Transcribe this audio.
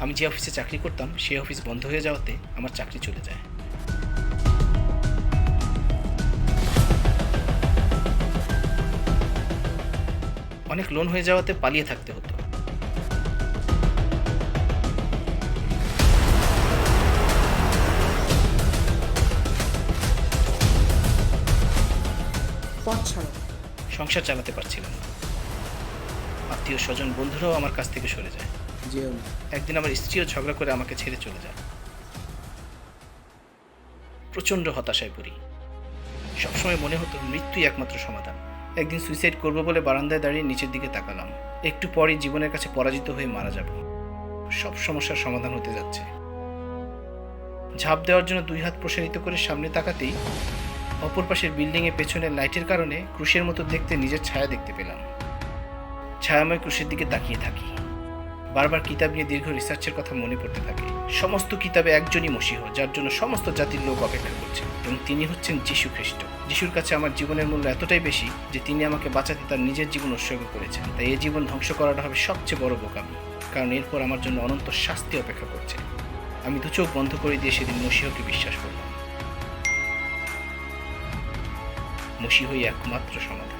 আমি যে অফিসে চাকরি করতাম সেই অফিস বন্ধ হয়ে যাওয়াতে আমার চাকরি চলে যায়। অনেক লোন হয়ে যাওয়াতে পালিয়ে থাকতে হতো। পথ ছাড়ো। সংসার চালাতে পারছিলাম না। আত্মীয় স্বজন বন্ধুরাও আমার কাছ থেকে সরে যায়। যেও না। একদিন আমার স্ত্রীও ঝগড়া করে আমাকে ছেড়ে চলে যায়। প্রচণ্ড হতাশায় পড়ি। সবসময় মনে হতো মৃত্যুই একমাত্র সমাধান। একদিন সুইসাইড করবো বলে বারান্দায় দাঁড়িয়ে নিচের দিকে তাকালাম। একটু পরই জীবনের কাছে পরাজিত হয়ে মারা যাব। সব সমস্যার সমাধান হতে যাচ্ছে। ঝাঁপ দেওয়ার জন্য 2 হাত প্রসারিত করে সামনে তাকাতেই অপর পাশের বিল্ডিংয়ে পেছনের লাইটের কারণে ক্রুশের মতো দেখতে নিজের ছায়া দেখতে পেলাম। ছায়াময় ক্রুশের দিকে তাকিয়ে থাকি। বারবার কিতাব নিয়ে দীর্ঘ রিসার্চের কথা মনে পড়তে থাকে। সমস্ত কিতাবে একজনই মসীহ, যার জন্য সমস্ত জাতির লোক অপেক্ষা করছে, এবং তিনি হচ্ছেন যীশু খ্রিস্ট। যিশুর কাছে আমার জীবনের মূল্য এতটাই বেশি যে তিনি আমাকে বাঁচাতে তার নিজের জীবন উৎসর্গ করেছেন। তাই এই জীবন ধ্বংস করাটা হবে সবচেয়ে বড় বোকামি, কারণ এরপর আমার জন্য অনন্ত শাস্তি অপেক্ষা করছে। আমি দু চোখ বন্ধ করে দিয়ে সেদিন মসীহকে বিশ্বাস করলাম। মসীহই একমাত্র সমাধান।